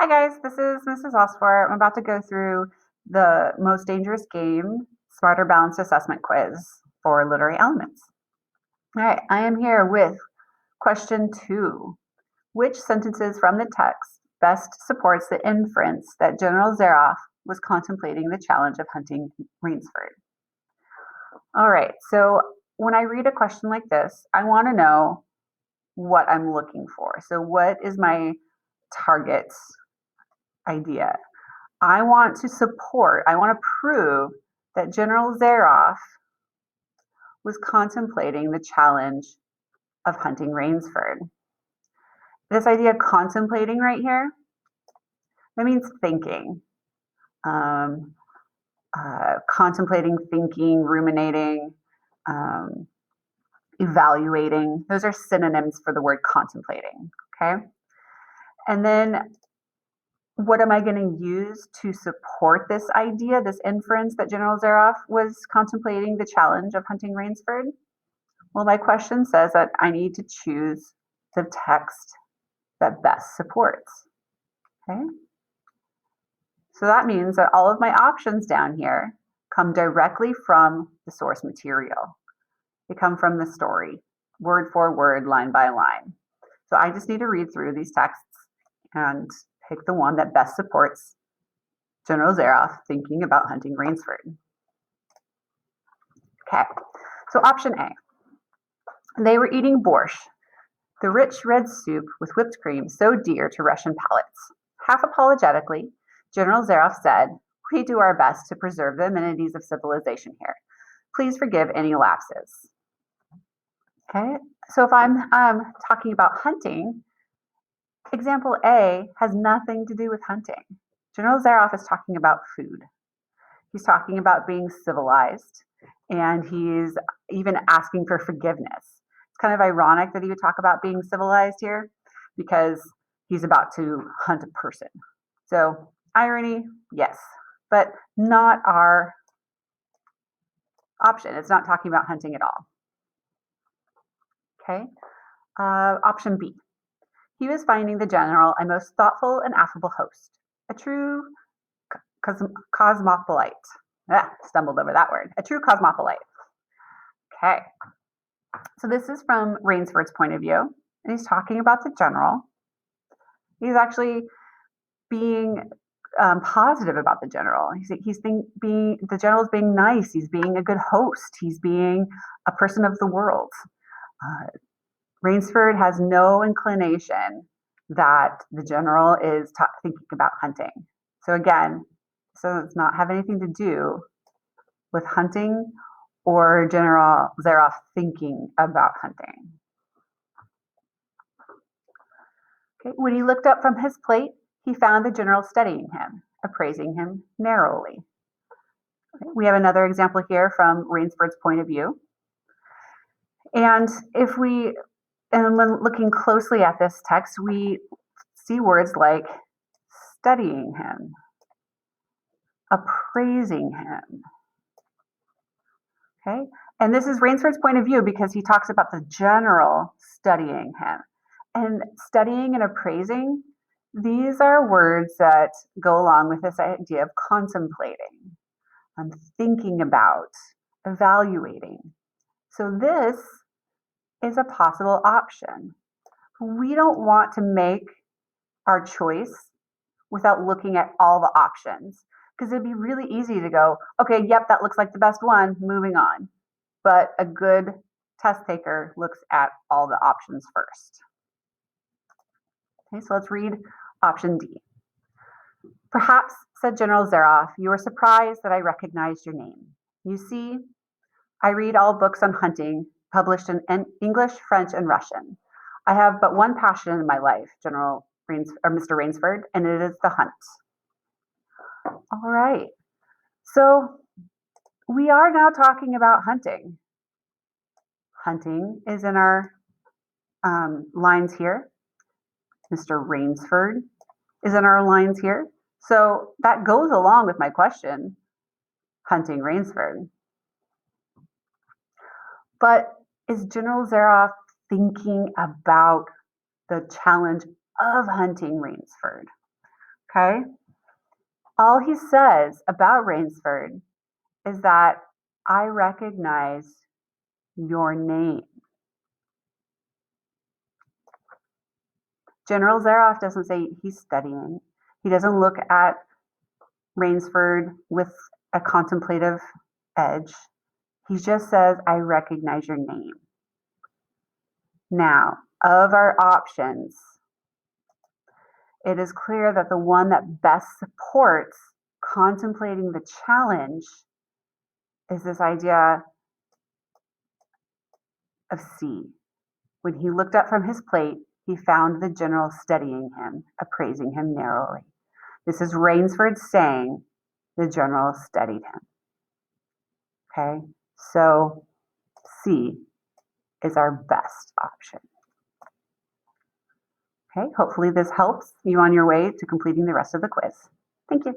Hi guys, this is Mrs. Osfor. I'm about to go through the most dangerous game, Smarter Balanced Assessment quiz for literary elements. All right, I am here with question 2. Which sentences from the text best supports the inference that General Zaroff was contemplating the challenge of hunting Rainsford? All right, so when I read a question like this, I want to know what I'm looking for. So what is my target idea? I want to prove that General Zaroff was contemplating the challenge of hunting Rainsford. This idea of contemplating right here, that means thinking. Contemplating, thinking, ruminating, evaluating. Those are synonyms for the word contemplating, okay? And then what am I going to use to support this idea, this inference that General Zaroff was contemplating the challenge of hunting Rainsford? Well, my question says that I need to choose the text that best supports. Okay? So that means that all of my options down here come directly from the source material. They come from the story, word for word, line by line. So I just need to read through these texts and pick the one that best supports General Zaroff thinking about hunting Rainsford. Okay, so option A. They were eating borscht, the rich red soup with whipped cream so dear to Russian palates. Half apologetically, General Zaroff said, "We do our best to preserve the amenities of civilization here. Please forgive any lapses." Okay, so if I'm talking about hunting, example A has nothing to do with hunting. General Zaroff is talking about food. He's talking about being civilized, and he's even asking for forgiveness. It's kind of ironic that he would talk about being civilized here because he's about to hunt a person. So irony, yes, but not our option. It's not talking about hunting at all. Okay, option B. He was finding the general a most thoughtful and affable host, a true cosmopolite. Stumbled over that word. A true cosmopolite. Okay. So this is from Rainsford's point of view, and he's talking about the general. He's actually being positive about the general. The general's being nice. He's being a good host. He's being a person of the world. Rainsford has no inclination that the general is thinking about hunting. So again, so it does not have anything to do with hunting or General Zaroff thinking about hunting. Okay. When he looked up from his plate, he found the general studying him, appraising him narrowly. Okay. We have another example here from Rainsford's point of view. And when looking closely at this text, we see words like studying him, appraising him. Okay, and this is Rainsford's point of view because he talks about the general studying him. And studying and appraising, these are words that go along with this idea of contemplating, thinking about, evaluating. So this is a possible option. We don't want to make our choice without looking at all the options, because it'd be really easy to go, okay, yep, that looks like the best one, moving on. But a good test taker looks at all the options first. Okay, so let's read option D. "Perhaps," said General Zaroff, "you are surprised that I recognized your name. You see, I read all books on hunting, published in English, French, and Russian. I have but one passion in my life, Mr. Rainsford, and it is the hunt." All right. So we are now talking about hunting. Hunting is in our lines here. Mr. Rainsford is in our lines here. So that goes along with my question, hunting Rainsford. But is General Zaroff thinking about the challenge of hunting Rainsford? Okay? All he says about Rainsford is that I recognize your name. General Zaroff doesn't say he's studying. He doesn't look at Rainsford with a contemplative edge. He just says, I recognize your name. Now, of our options, it is clear that the one that best supports contemplating the challenge is this idea of C. When he looked up from his plate, he found the general studying him, appraising him narrowly. This is Rainsford saying the general studied him. Okay, so C is our best option. Okay, hopefully this helps you on your way to completing the rest of the quiz. Thank you.